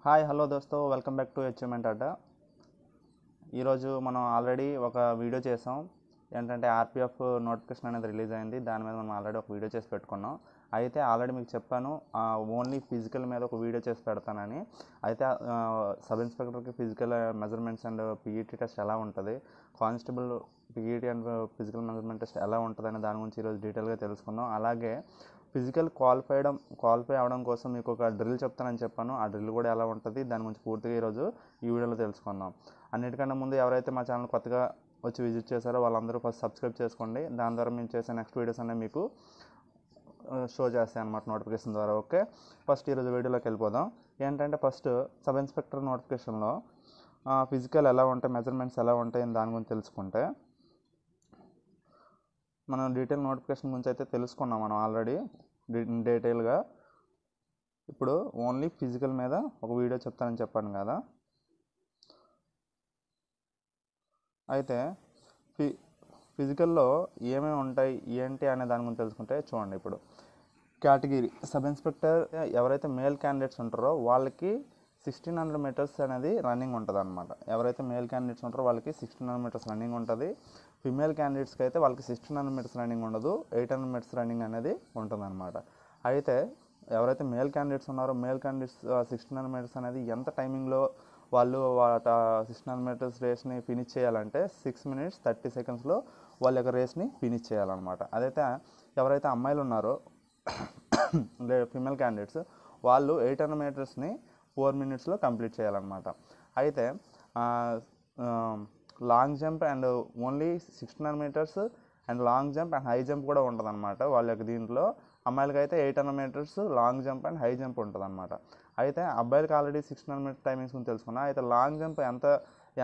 Hi hello దోస్తో welcome back to achievement Adda. ఈరోజు మనం ఆల్రెడీ ఒక వీడియో చేసాం. ఏంటంటే ఆర్పిఎఫ్ నోటిఫికేషన్ అనేది రిలీజ్ అయింది. దాని మీద మనం ఆల్రెడీ ఒక వీడియో చేసి పెట్టుకున్నాం. అయితే ఆల్రెడీ మీకు చెప్పాను ఓన్లీ ఫిజికల్ మీద ఒక వీడియో చేసి పెడతానని. అయితే సబ్ ఇన్స్పెక్టర్కి physical measurements and PET test ఎలా ఉంటుంది, constable PET and physical measurement test ఎలా ఉంటుందని దాని గురించి ఈరోజు డీటెయిల్గా తెలుసుకుందాం. అలాగే ఫిజికల్ క్వాలిఫై అవ్వడం కోసం మీకు ఒక డ్రిల్ చెప్తానని చెప్పాను. ఆ డ్రిల్ కూడా ఎలా ఉంటుంది దాని గురించి పూర్తిగా ఈరోజు ఈ వీడియోలో తెలుసుకుందాం. అన్నిటికన్నా ముందు ఎవరైతే మా ఛానల్ కొత్తగా వచ్చి విజిట్ చేశారో వాళ్ళందరూ ఫస్ట్ సబ్స్క్రైబ్ చేసుకోండి. దాని ద్వారా మేము చేసే నెక్స్ట్ వీడియోస్ అనేవి మీకు షో చేస్తాయి అన్నమాట నోటిఫికేషన్ ద్వారా. ఓకే, ఫస్ట్ ఈరోజు వీడియోలోకి వెళ్ళిపోదాం. ఏంటంటే ఫస్ట్ సబ్ ఇన్స్పెక్టర్ నోటిఫికేషన్లో ఫిజికల్ ఎలా ఉంటాయి, మెజర్మెంట్స్ ఎలా ఉంటాయి దాని గురించి తెలుసుకుంటే, మనం డీటెయిల్ నోటిఫికేషన్ గురించి అయితే తెలుసుకున్నాం మనం ఆల్రెడీ డీటెయిల్గా. ఇప్పుడు ఓన్లీ ఫిజికల్ మీద ఒక వీడియో చెప్తానని చెప్పాను కదా. అయితే ఫిజికల్లో ఏమేమి ఉంటాయి ఏంటి అనే దాని గురించి తెలుసుకుంటే చూడండి. ఇప్పుడు కేటగిరీ సబ్ ఇన్స్పెక్టర్ ఎవరైతే మేల్ క్యాండిడేట్స్ ఉంటారో వాళ్ళకి 1600 మీటర్స్ అనేది రన్నింగ్ ఉంటుంది అనమాట. ఎవరైతే మేల్ క్యాండిడేట్స్ ఉంటారో వాళ్ళకి 1600 మీటర్స్ రన్నింగ్ ఉంటుంది. ఫిమేల్ క్యాండిడేట్స్కి అయితే వాళ్ళకి 1600 మీటర్స్ రన్నింగ్ ఉండదు, 800 మీటర్స్ రన్నింగ్ అనేది ఉంటుంది అనమాట. అయితే ఎవరైతే మేల్ క్యాండిడేట్స్ ఉన్నారో మేల్ క్యాండిడేట్స్ 1600 మీటర్స్ అనేది ఎంత టైమింగ్లో వాళ్ళు 1600 మీటర్స్ రేస్ని ఫినిష్ చేయాలంటే 6 minutes 30 secondsలో వాళ్ళ యొక్క రేస్ని ఫినిష్ చేయాలన్నమాట. అదైతే ఎవరైతే అమ్మాయిలు ఉన్నారో ఫిమేల్ క్యాండిడేట్స్ వాళ్ళు 800 మీటర్స్ని 4 minutesలో కంప్లీట్ చేయాలన్నమాట. అయితే long jump and only 1600 metres and long jump and high jump కూడా ఉంటుంది అనమాట. వాళ్ళ యొక్క దీంట్లో అమ్మాయిలకి అయితే 800 metres long jump and high jump ఉంటుంది అనమాట. అయితే అబ్బాయిలకి ఆల్రెడీ 1600 మీటర్ టైమింగ్స్ గురించి తెలుసుకున్నాం. అయితే లాంగ్ జంప్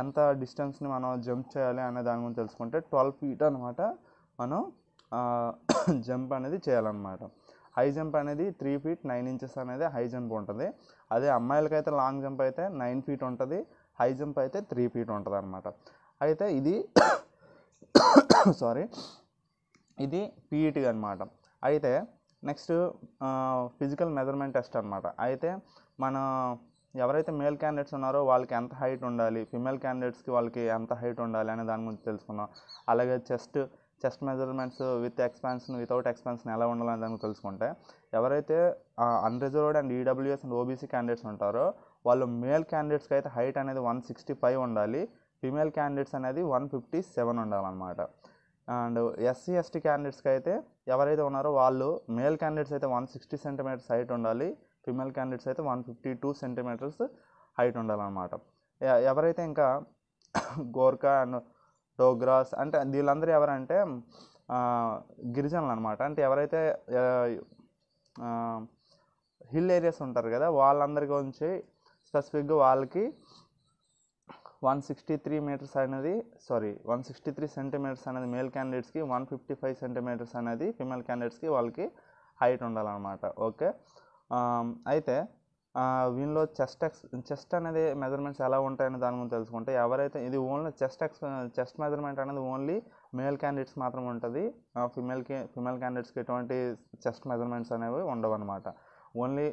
ఎంత డిస్టెన్స్ని మనం జంప్ చేయాలి అనే దాని గురించి తెలుసుకుంటే 12 feet అనమాట మనం జంప్ అనేది చేయాలన్నమాట. హై జంప్ అనేది 3 feet 9 inches అనేది హై జంప్ ఉంటుంది. అదే అమ్మాయిలకైతే లాంగ్ జంప్ అయితే 9 feet ఉంటుంది, హై జంప్ అయితే 3 feet ఉంటుంది అనమాట. అయితే ఇది ఇది పీఈటీ అనమాట. అయితే నెక్స్ట్ ఫిజికల్ మెజర్మెంట్ టెస్ట్ అనమాట. అయితే మన ఎవరైతే మేల్ క్యాండిడేట్స్ ఉన్నారో వాళ్ళకి ఎంత హైట్ ఉండాలి, ఫిమేల్ క్యాండిడేట్స్కి వాళ్ళకి ఎంత హైట్ ఉండాలి అనే దాని గురించి తెలుసుకున్నాం. అలాగే chest measurements with expansion without expansion ఎలా ఉండాలని దాని గురించి తెలుసుకుంటే, ఎవరైతే unreserved and EWS and OBC candidates ఉంటారో వాళ్ళు మేల్ క్యాండిడేట్స్కి అయితే హైట్ అనేది 165 ఉండాలి, ఫిమేల్ క్యాండిడేట్స్ అనేది 157 ఉండాలన్నమాట. అండ్ ఎస్సీ ఎస్టీ క్యాండిడేట్స్కి అయితే ఎవరైతే ఉన్నారో వాళ్ళు మేల్ క్యాండిడేట్స్ అయితే 160 centimeters హైట్ ఉండాలి, ఫిమేల్ క్యాండిడేట్స్ అయితే 152 centimeters హైట్ ఉండాలన్నమాట. ఎవరైతే ఇంకా గోర్ఖా అండ్ డోగ్రాస్ అంటే వీళ్ళందరూ ఎవరంటే గిరిజనులు అనమాట. అంటే ఎవరైతే హిల్ ఏరియాస్ ఉంటారు కదా వాళ్ళందరి గురించి స్పెసిఫిక్గా వాళ్ళకి 163 centimeters అనేది మేల్ క్యాండిడేట్స్కి, 155 centimeters అనేది ఫిమేల్ క్యాండిడేట్స్కి వాళ్ళకి హైట్ ఉండాలన్నమాట. ఓకే, అయితే వీళ్ళలో చెస్ట్ అనేది మెజర్మెంట్స్ ఎలా ఉంటాయని దాని గురించి తెలుసుకుంటే, ఎవరైతే ఇది ఓన్లీ చెస్ట్ మెజర్మెంట్ అనేది ఓన్లీ మేల్ క్యాండిడేట్స్ మాత్రం ఉంటుంది. ఫిమేల్ క్యాండిడేట్స్కి ఎటువంటి చెస్ట్ మెజర్మెంట్స్ అనేవి ఉండవు అనమాట. Only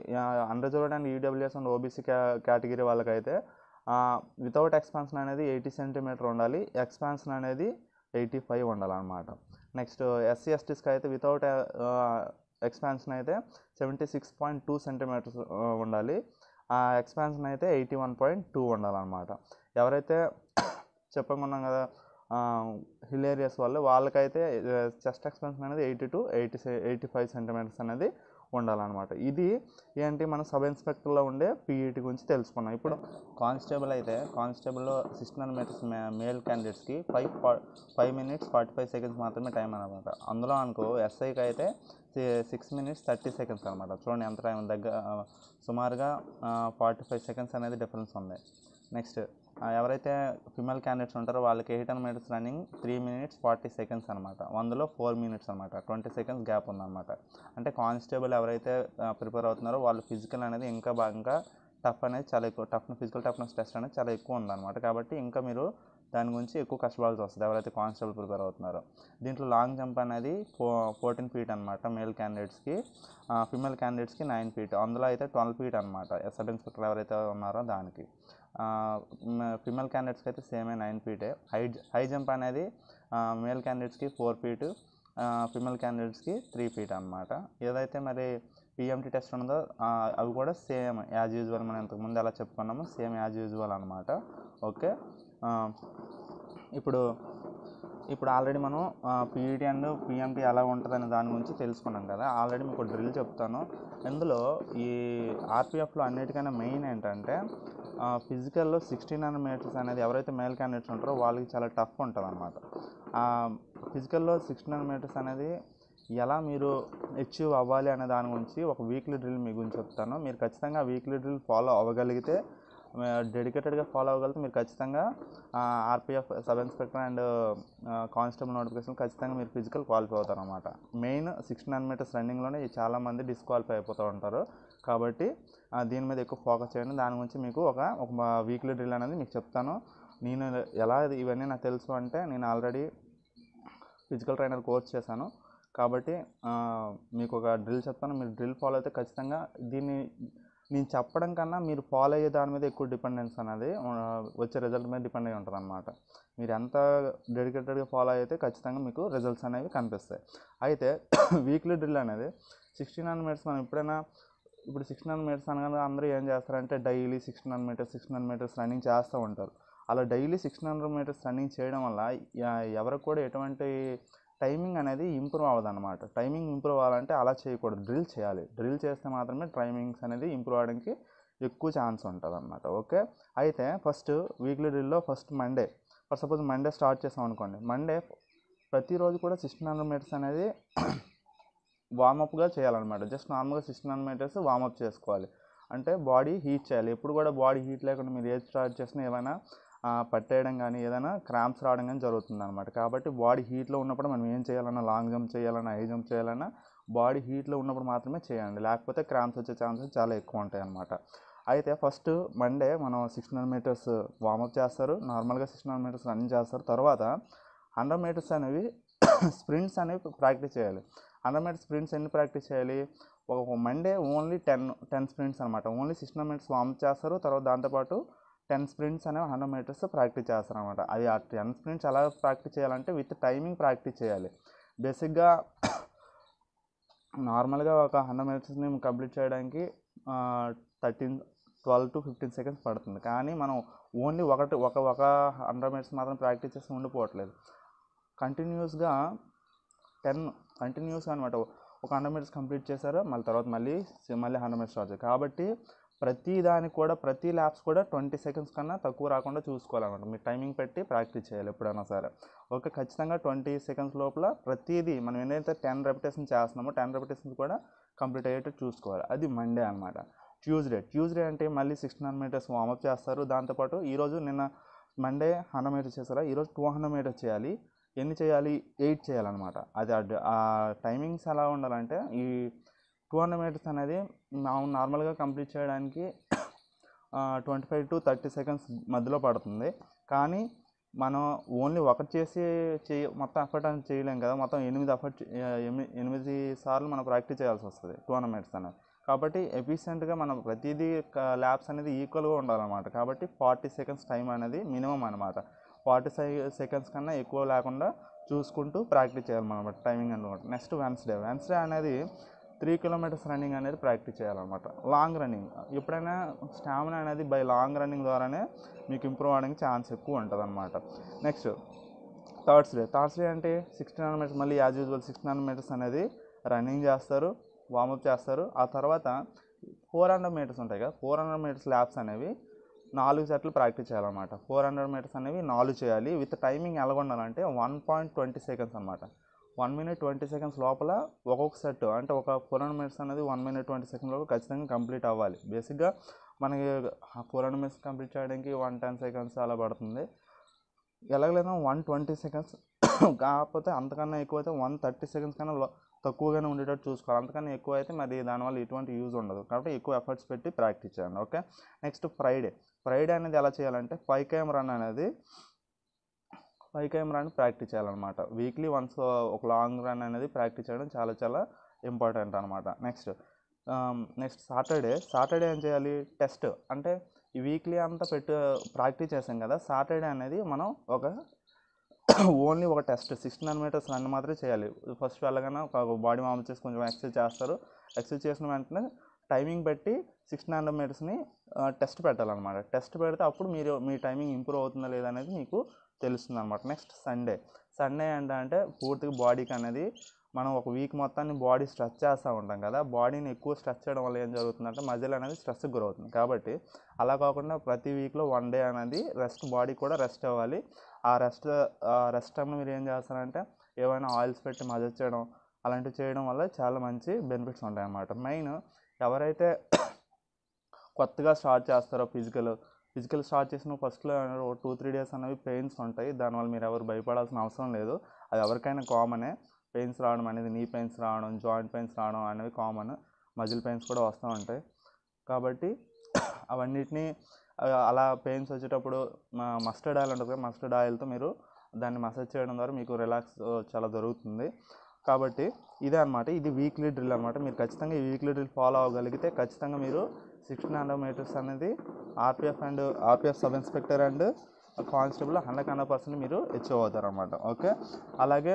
unreserved and EWS and OBC category వాళ్ళకైతే వితౌట్ ఎక్స్పాన్షన్ అనేది 80 centimeters ఉండాలి, ఎక్స్పాన్షన్ అనేది 85 ఉండాలన్నమాట. నెక్స్ట్ ఎస్సీ ఎస్టీస్కి అయితే వితౌట్ ఎక్స్పాన్షన్ అయితే 76.2 centimeters ఉండాలి, ఎక్స్పాన్షన్ అయితే 81.2 ఉండాలన్నమాట. ఎవరైతే చెప్పుకున్నాం కదా హిల్ ఏరియాస్ వాళ్ళకైతే చెస్ట్ ఎక్స్పాన్షన్ అనేది 80 to 85 centimeters అనేది ఉండాలన్నమాట. ఇది ఏంటి మన సబ్ ఇన్స్పెక్టర్లో ఉండే పీఈటీ గురించి తెలుసుకున్నాం. ఇప్పుడు కానిస్టేబుల్లో 1600 మీటర్స్ మేల్ క్యాండిడేట్స్కి 5 minutes 45 seconds మాత్రమే టైం అనమాట. అందులో అనుకో ఎస్ఐకి అయితే 6 minutes 30 seconds అనమాట. చూడండి ఎంత టైం సుమారుగా 45 seconds అనేది డిఫరెన్స్ ఉంది. నెక్స్ట్ ఎవరైతే ఫిమేల్ క్యాండిడేట్స్ ఉంటారో వాళ్ళకి 800 meters రన్నింగ్ 3 minutes 40 seconds అనమాట. అందులో 4 minutes అనమాట, 20 seconds గ్యాప్ ఉందన్నమాట. అంటే కానిస్టేబుల్ ఎవరైతే ప్రిపేర్ అవుతున్నారో వాళ్ళు ఫిజికల్ అనేది ఇంకా టఫ్ అనేది చాలా ఎక్కువ, ఫిజికల్ టఫ్నెస్ టెస్ట్ అనేది చాలా ఎక్కువ ఉందన్నమాట. కాబట్టి ఇంకా మీరు దాని గురించి ఎక్కువ కష్టపడాల్సి వస్తుంది ఎవరైతే కానిస్టేబుల్ ప్రిపేర్ అవుతున్నారో. దీంట్లో లాంగ్ జంప్ అనేది 14 ఫీట్ అనమాట మేల్ క్యాండిడేట్స్కి, ఫిమేల్ క్యాండిడేట్స్కి 9 ఫీట్. అందులో అయితే 12 ఫీట్ అనమాట సబ్ ఇన్స్పెక్టర్ ఎవరైతే ఉన్నారో దానికి. ఫిమేల్ క్యాండిడేట్స్కి అయితే సేమే 9 ఫీటే. హై జంప్ అనేది మేల్ క్యాండిడేట్స్కి 4 ఫీటు, ఫిమేల్ క్యాండిడేట్స్కి 3 ఫీట్ అనమాట. ఏదైతే మరి పిఎంటీ టెస్ట్ ఉన్నదో అవి కూడా సేమ్ యాజ్ యూజువల్, మనం ఇంతకుముందు ఎలా చెప్పుకున్నామో సేమ్ యాజ్ యూజువల్ అనమాట. ఓకే, ఇప్పుడు ఆల్రెడీ మనం పీఈటీ అండ్ పిఎంటీ ఎలా ఉంటుందనే దాని గురించి తెలుసుకున్నాం కదా. ఆల్రెడీ మీకు డ్రిల్ చెప్తాను. ఇందులో ఈ ఆర్పిఎఫ్లో అన్నిటికన్నా మెయిన్ ఏంటంటే ఫిజికల్లో 1600 మీటర్స్ అనేది ఎవరైతే మేల్ క్యాండిడేట్స్ ఉంటారో వాళ్ళకి చాలా టఫ్ ఉంటుంది అనమాట. ఫిజికల్లో 1600 మీటర్స్ అనేది ఎలా మీరు అచీవ్ అవ్వాలి అనే దాని గురించి ఒక వీక్లీ డ్రిల్ మీ గురించి చెప్తాను. మీరు ఖచ్చితంగా వీక్లీ డ్రిల్ ఫాలో అవ్వగలిగితే, డెడికేటెడ్గా ఫాలో అవ్వగలిగితే మీరు ఖచ్చితంగా RPF sub inspector and constable notification ఖచ్చితంగా మీరు ఫిజికల్ క్వాలిఫై అవుతారు అనమాట. మెయిన్ 1600 మీటర్స్ రన్నింగ్లోనే చాలామంది డిస్క్వాలిఫై అయిపోతూ ఉంటారు. కాబట్టి దీని మీద ఎక్కువ ఫోకస్ చేయండి. దాని గురించి మీకు ఒక వీక్లీ డ్రిల్ అనేది మీకు చెప్తాను. నేను ఎలా ఇవన్నీ నాకు తెలుసు అంటే నేను ఆల్రెడీ ఫిజికల్ ట్రైనర్ కోర్స్ చేశాను. కాబట్టి మీకు ఒక డ్రిల్ చెప్తాను. మీరు డ్రిల్ ఫాలో అయితే ఖచ్చితంగా దీన్ని నేను చెప్పడం కన్నా మీరు ఫాలో అయ్యే దాని మీద ఎక్కువ డిపెండెన్స్ అనేది వచ్చే రిజల్ట్ మీద డిపెండ్ అయి ఉంటుంది అనమాట. మీరు ఎంత డెడికేటెడ్గా ఫాలో అయితే ఖచ్చితంగా మీకు రిజల్ట్స్ అనేవి కనిపిస్తాయి. అయితే వీక్లీ డ్రిల్ అనేది 1600 మీటర్స్ మనం ఇప్పుడు 1600 మీటర్స్ అనగానే అందరూ ఏం చేస్తారంటే డైలీ 1600 మీటర్స్ రన్నింగ్ చేస్తూ ఉంటారు. అలా డైలీ 1600 మీటర్స్ రన్నింగ్ చేయడం వల్ల ఎవరికి కూడా ఎటువంటి టైమింగ్ అనేది ఇంప్రూవ్ అవ్వదు అనమాట. టైమింగ్ ఇంప్రూవ్ అవ్వాలంటే అలా చేయకూడదు, డ్రిల్ చేయాలి. డ్రిల్ చేస్తే మాత్రమే టైమింగ్స్ అనేది ఇంప్రూవ్ అవ్వడానికి ఎక్కువ ఛాన్స్ ఉంటుంది అనమాట. ఓకే, అయితే ఫస్ట్ వీక్లీ డ్రిల్లో first Monday, for suppose Monday start చేసాం అనుకోండి. మండే ప్రతిరోజు కూడా 1600 మీటర్స్ అనేది వామప్గా చేయాలన్నమాట. జస్ట్ నార్మల్గా 1600 మీటర్స్ వామప్ చేసుకోవాలి. అంటే బాడీ హీట్ చేయాలి. ఎప్పుడు కూడా బాడీ హీట్ లేకుండా మీరు ఏది స్టార్ట్ చేసినా ఏమైనా పట్టేయడం కానీ ఏదైనా క్రాంప్స్ రావడం కానీ జరుగుతుంది అనమాట. కాబట్టి బాడీ హీట్లో ఉన్నప్పుడు మనం ఏం చేయాలన్నా, లాంగ్ జంప్ చేయాలన్నా, హై జంప్ చేయాలన్నా బాడీ హీట్లో ఉన్నప్పుడు మాత్రమే చేయండి. లేకపోతే క్రాంప్స్ వచ్చే ఛాన్సెస్ చాలా ఎక్కువ ఉంటాయి అన్నమాట. అయితే ఫస్ట్ మండే మనం 1600 మీటర్స్ వామప్ చేస్తారు. నార్మల్గా 1600 మీటర్స్ రన్నింగ్ చేస్తారు. తర్వాత 100 మీటర్స్ అనేవి స్ప్రింట్స్ అనేవి ప్రాక్టీస్ చేయాలి. 100 మీటర్స్ స్ప్రింట్స్ ఎన్ని ప్రాక్టీస్ చేయాలి? ఒక మండే ఓన్లీ 10 స్ప్రింట్స్ అనమాట. ఓన్లీ 1600 మీటర్స్ వామప్ చేస్తారు. తర్వాత దాంతోపాటు 10 స్ప్రింట్స్ అనేవి 100 మీటర్స్ ప్రాక్టీస్ చేస్తారు అనమాట. అది ఆ 10 స్ప్రింట్స్ ఎలా ప్రాక్టీస్ చేయాలంటే విత్ టైమింగ్ ప్రాక్టీస్ చేయాలి. బేసిక్గా నార్మల్గా ఒక 100 మీటర్స్ని కంప్లీట్ చేయడానికి 12 to 15 సెకండ్స్ పడుతుంది. కానీ మనం ఓన్లీ ఒక 100 మీటర్స్ మాత్రం ప్రాక్టీస్ చేసి ఉండిపోవట్లేదు. కంటిన్యూస్గా 10 కంటిన్యూస్గా అనమాట. ఒక 100 మీటర్స్ కంప్లీట్ చేశారు, మళ్ళీ తర్వాత మళ్ళీ 100 మీటర్స్ స్టార్ట్ చేయాలి. కాబట్టి ప్రతి దానికి కూడా ప్రతి ల్యాబ్స్ కూడా 20 సెకండ్స్ కన్నా తక్కువ రాకుండా చూసుకోవాలన్నమాట. మీరు టైమింగ్ పెట్టి ప్రాక్టీస్ చేయాలి ఎప్పుడైనా సరే. ఓకే, ఖచ్చితంగా 20 సెకండ్స్ లోపల ప్రతిదీ మనం ఏదైతే 10 రెపిటేషన్స్ చేస్తున్నామో 10 రెపిటేషన్స్ కూడా కంప్లీట్ అయ్యేటట్టు చూసుకోవాలి. అది మండే అనమాట. ట్యూస్డే అంటే మళ్ళీ 1600 మీటర్స్ వామప్ చేస్తారు. దాంతోపాటు నిన్న మండే 100 మీటర్స్ చేస్తారా, ఈరోజు 200 మీటర్స్ చేయాలి. ఎన్ని చేయాలి? 8 చేయాలన్నమాట. అది ఆ టైమింగ్స్ ఎలా ఉండాలంటే ఈ 200 మీటర్స్ అనేది నార్మల్గా కంప్లీట్ చేయడానికి 25 to 30 సెకండ్స్ మధ్యలో పడుతుంది. కానీ మనం ఓన్లీ ఒకటి మొత్తం ఎఫర్ట్ అని చేయలేం కదా. మొత్తం 8 సార్లు మనం ప్రాక్టీస్ చేయాల్సి వస్తుంది 200 మీటర్స్ అనేది. కాబట్టి ఎఫిషియెంట్గా మనం ప్రతిదీ ల్యాబ్స్ అనేది ఈక్వల్గా ఉండాలన్నమాట. కాబట్టి 40 సెకండ్స్ టైం అనేది మినిమం అనమాట. 40 సెకండ్స్ కన్నా ఎక్కువ లేకుండా చూసుకుంటూ ప్రాక్టీస్ చేయాలన్నమాట టైమింగ్ అనమాట. నెక్స్ట్ వెన్స్డే అనేది 3 కిలోమీటర్స్ రన్నింగ్ అనేది ప్రాక్టీస్ చేయాలన్నమాట. లాంగ్ రన్నింగ్ ఎప్పుడైనా స్టామినా అనేది బై లాంగ్ రన్నింగ్ ద్వారానే మీకు ఇంప్రూవ్ అవ్వడానికి ఛాన్స్ ఎక్కువ ఉంటుంది అనమాట. నెక్స్ట్ థర్స్డే అంటే 1600 మీటర్స్ మళ్ళీ యాజ్ యూజువల్ 1600 మీటర్స్ అనేది రన్నింగ్ చేస్తారు, వామప్ చేస్తారు. ఆ తర్వాత 400 మీటర్స్ ఉంటాయి కదా, 400 మీటర్స్ ల్యాబ్స్ అనేవి 4 సెట్లు ప్రాక్టీస్ చేయాలన్నమాట. 400 మీటర్స్ అనేవి 4 చేయాలి. విత్ టైమింగ్ ఎలా ఉండాలంటే 1.20 సెకండ్స్ అనమాట. 1 minute 20 సెకండ్స్ లోపల ఒక్కొక్క సెట్ అంటే ఒక 400 మినిట్స్ అనేది 1 minute 20 సెకండ్స్ లోపల ఖచ్చితంగా కంప్లీట్ అవ్వాలి. బేసిక్గా మనకి 400 మినిట్స్ కంప్లీట్ చేయడానికి 110 సెకండ్స్ అలా పడుతుంది. ఎలాగలేదా 120 సెకండ్స్ కాకపోతే అంతకన్నా ఎక్కువైతే 130 సెకండ్స్ కన్నా తక్కువగానే ఉండేటట్టు చూసుకోవాలి. అంతకన్నా ఎక్కువ అయితే మరి దానివల్ల ఎటువంటి యూజ్ ఉండదు. కాబట్టి ఎక్కువ ఎఫర్ట్స్ పెట్టి ప్రాక్టీస్ చేయండి. ఓకే, నెక్స్ట్ ఫ్రైడే అనేది ఎలా చేయాలంటే 5 km రన్ అనేది 5 km రన్ ప్రాక్టీస్ చేయాలన్నమాట. వీక్లీ వన్స్ ఒక లాంగ్ రన్ అనేది ప్రాక్టీస్ చేయడం చాలా చాలా ఇంపార్టెంట్ అనమాట. నెక్స్ట్ సాటర్డే ఏం చేయాలి? టెస్ట్. అంటే ఈ వీక్లీ అంతా ప్రాక్టీస్ చేసాం కదా, సాటర్డే అనేది మనం ఓన్లీ ఒక టెస్ట్ 1600 మీటర్స్ రన్ మాత్రమే చేయాలి. ఫస్ట్ వెళ్ళగానే ఒక బాడీ మామూలు చేసి కొంచెం ఎక్సర్సైజ్ చేస్తారు. ఎక్సర్సైజ్ చేసిన వెంటనే టైమింగ్ పెట్టి 1600 మీటర్స్ని టెస్ట్ పెట్టాలన్నమాట. టెస్ట్ పెడితే అప్పుడు మీ టైమింగ్ ఇంప్రూవ్ అవుతుందా లేదా అనేది మీకు తెలుస్తుంది అనమాట. నెక్స్ట్ సండే ఏంటంటే పూర్తిగా బాడీకి అనేది మనం ఒక వీక్ మొత్తాన్ని బాడీ స్ట్రెచ్ చేస్తూ ఉంటాం కదా, బాడీని ఎక్కువ స్ట్రెచ్ చేయడం వల్ల ఏం జరుగుతుందంటే మజిల్ అనేది స్ట్రెస్కి గురవుతుంది. కాబట్టి అలా కాకుండా ప్రతి వీక్లో 1 డే అనేది బాడీ కూడా రెస్ట్ అవ్వాలి. ఆ రెస్ట్ టైంలో మీరు ఏం చేస్తారంటే ఏమైనా ఆయిల్స్ పెట్టి మసాజ్ చేయడం అలాంటివి చేయడం వల్ల చాలా మంచి బెనిఫిట్స్ ఉంటాయి అన్నమాట. మెయిన్ ఎవరైతే కొత్తగా స్టార్ట్ చేస్తారో ఫిజికల్ స్టార్ట్ చేసిన ఫస్ట్లో 2-3 డేస్ అనేవి పెయిన్స్ ఉంటాయి. దానివల్ల మీరు ఎవరు భయపడాల్సిన అవసరం లేదు. అది ఎవరికైనా కామనే. పెయిన్స్ రావడం అనేది, నీ పెయిన్స్ రావడం, జాయింట్ పెయిన్స్ రావడం అనేవి కామన్. మజిల్ పెయిన్స్ కూడా వస్తూ ఉంటాయి. కాబట్టి అవన్నిటినీ అలా పెయిన్స్ వచ్చేటప్పుడు మస్టర్డ్ ఆయిల్ ఉంటుంది కదా, మస్టర్డ్ ఆయిల్తో మీరు దాన్ని మసాజ్ చేయడం ద్వారా మీకు రిలాక్స్ చాలా జరుగుతుంది. కాబట్టి ఇదే అనమాట, ఇది వీక్లీ డ్రిల్ అనమాట. మీరు ఖచ్చితంగా ఈ వీక్లీ డ్రిల్ ఫాలో అవ్వగలిగితే ఖచ్చితంగా మీరు 1600 మీటర్స్ అనేది RPF sub inspector and constable 100% మీరు అచీవ్ అవుతారు అనమాట. ఓకే, అలాగే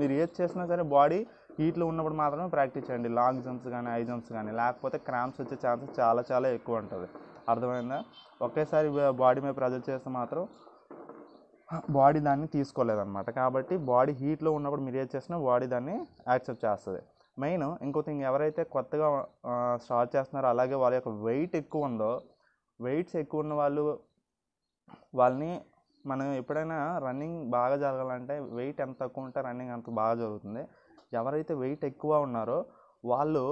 మీరు ఏది చేసినా సరే బాడీ హీట్లో ఉన్నప్పుడు మాత్రమే ప్రాక్టీస్ చేయండి. లాంగ్ జంప్స్ కానీ హై జంప్స్ కానీ, లేకపోతే క్రాంప్స్ వచ్చే ఛాన్సెస్ చాలా చాలా ఎక్కువ ఉంటుంది. అర్థమైందా? ఒకేసారి బాడీ మీద ప్రెజర్ చేస్తే మాత్రం బాడీ దాన్ని తీసుకోలేదన్నమాట. కాబట్టి బాడీ హీట్లో ఉన్నప్పుడు మీరు ఏది చేసినా బాడీ దాన్ని యాక్సెప్ట్ చేస్తుంది. మెయిన్ ఇంకో థింగ్, ఎవరైతే కొత్తగా స్టార్ట్ చేస్తున్నారో అలాగే వాళ్ళ యొక్క వెయిట్స్ ఎక్కువ ఉన్న వాళ్ళని మనం ఎప్పుడైనా రన్నింగ్ బాగా జరగాలంటే వెయిట్ ఎంత తక్కువ ఉంటే రన్నింగ్ అంత బాగా జరుగుతుంది. ఎవరైతే వెయిట్ ఎక్కువ ఉన్నారో వాళ్ళు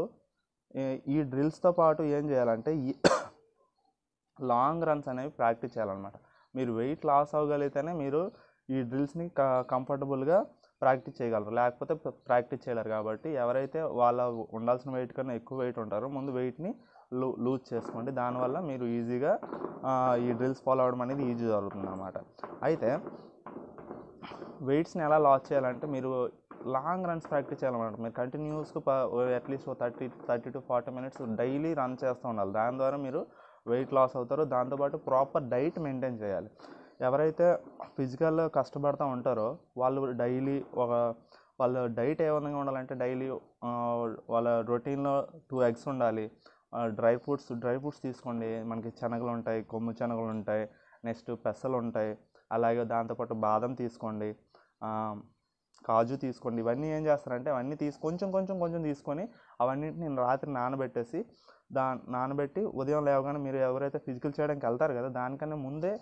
ఈ డ్రిల్స్తో పాటు ఏం చేయాలంటే ఈ లాంగ్ రన్స్ అనేవి ప్రాక్టీస్ చేయాలన్నమాట. మీరు వెయిట్ లాస్ అవ్వగలిగితేనే మీరు ఈ డ్రిల్స్ని కంఫర్టబుల్గా ప్రాక్టీస్ చేయగలరు, లేకపోతే ప్రాక్టీస్ చేయలేరు. కాబట్టి ఎవరైతే వాళ్ళ ఉండాల్సిన వెయిట్ కన్నా ఎక్కువ వెయిట్ ఉంటారో ముందు వెయిట్ని లూజ్ చేసుకోండి. దానివల్ల మీరు ఈజీగా ఈ డ్రిల్స్ ఫాలో అవ్వడం అనేది ఈజీ జరుగుతుంది అన్నమాట. అయితే వెయిట్స్ని ఎలా లాస్ చేయాలంటే మీరు లాంగ్ రన్స్ ప్రాక్టీస్ చేయాలన్నమాట. మీరు కంటిన్యూస్గా at least 30 to 40 minutes daily run చేస్తూ ఉండాలి. దాని ద్వారా మీరు వెయిట్ లాస్ అవుతారో. దాంతోపాటు ప్రాపర్ డైట్ మెయింటైన్ చేయాలి. ఎవరైతే ఫిజికల్ కష్టపడుతూ ఉంటారో వాళ్ళు వాళ్ళ డైట్ ఏ విధంగా ఉండాలంటే డైలీ వాళ్ళ రొటీన్లో 2 eggs ఉండాలి. డ్రై ఫ్రూట్స్ తీసుకోండి. మనకి శనగలు ఉంటాయి, కొమ్ము శనగలు ఉంటాయి, నెక్స్ట్ పెసలు ఉంటాయి. అలాగే దాంతోపాటు బాదం తీసుకోండి, కాజు తీసుకోండి. ఇవన్నీ ఏం చేస్తారంటే అవన్నీ కొంచెం తీసుకొని అవన్నిటిని రాత్రి నానబెట్టి ఉదయం లేవగానే మీరు ఎవరైతే ఫిజికల్ చేయడానికి వెళ్తారు కదా దానికన్నా ముందే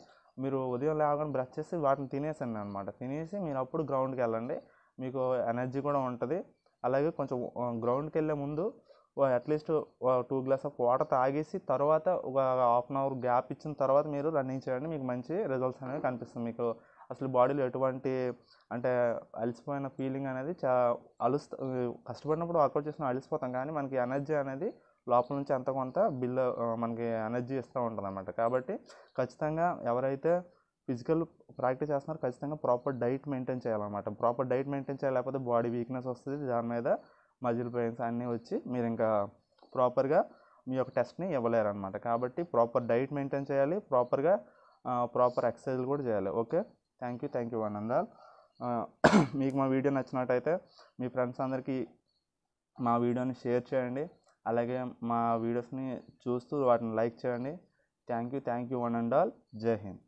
మీరు ఉదయం లేవగానే బ్రష్ చేసి వాటిని తినేసండి అనమాట. తినేసి మీరు అప్పుడు గ్రౌండ్కి వెళ్ళండి. మీకు ఎనర్జీ కూడా ఉంటుంది. అలాగే కొంచెం గ్రౌండ్కి వెళ్ళే ముందు అట్లీస్ట్ 2 గ్లాస్ ఆఫ్ వాటర్ తాగేసి తర్వాత ఒక 1/2 hour గ్యాప్ ఇచ్చిన తర్వాత మీరు రన్నింగ్ చేయండి. మీకు మంచి రిజల్ట్స్ అనేవి కనిపిస్తుంది. మీకు అసలు బాడీలో ఎటువంటి అంటే అలసిపోయిన ఫీలింగ్ అనేది కష్టపడినప్పుడు వర్కౌట్ చేసిన అలసిపోతాం, కానీ మనకి ఎనర్జీ అనేది లోపల నుంచి అంత కొంత మనకి ఎనర్జీ ఇస్తూ ఉంటుంది అన్నమాట. కాబట్టి ఖచ్చితంగా ఎవరైతే ఫిజికల్ ప్రాక్టీస్ చేస్తున్నారో ఖచ్చితంగా ప్రాపర్ డైట్ మెయింటైన్ చేయాలన్నమాట. ప్రాపర్ డైట్ మెయింటైన్ చేయలేకపోతే బాడీ వీక్నెస్ వస్తుంది. దాని మీద మజిల్ పెయిన్స్ అన్నీ వచ్చి మీరు ఇంకా ప్రాపర్గా మీ యొక్క టెస్ట్ని ఇవ్వలేరు అనమాట. కాబట్టి ప్రాపర్ డైట్ మెయింటైన్ చేయాలి, ప్రాపర్ ఎక్సర్సైజ్లు కూడా చేయాలి. Okay, thank you one and all. మీకు మా వీడియో నచ్చినట్టయితే మీ ఫ్రెండ్స్ అందరికీ మా వీడియోని షేర్ చేయండి. అలాగే మా వీడియోస్ని చూస్తూ వాటిని లైక్ చేయండి. Thank you one and all. జై హింద్.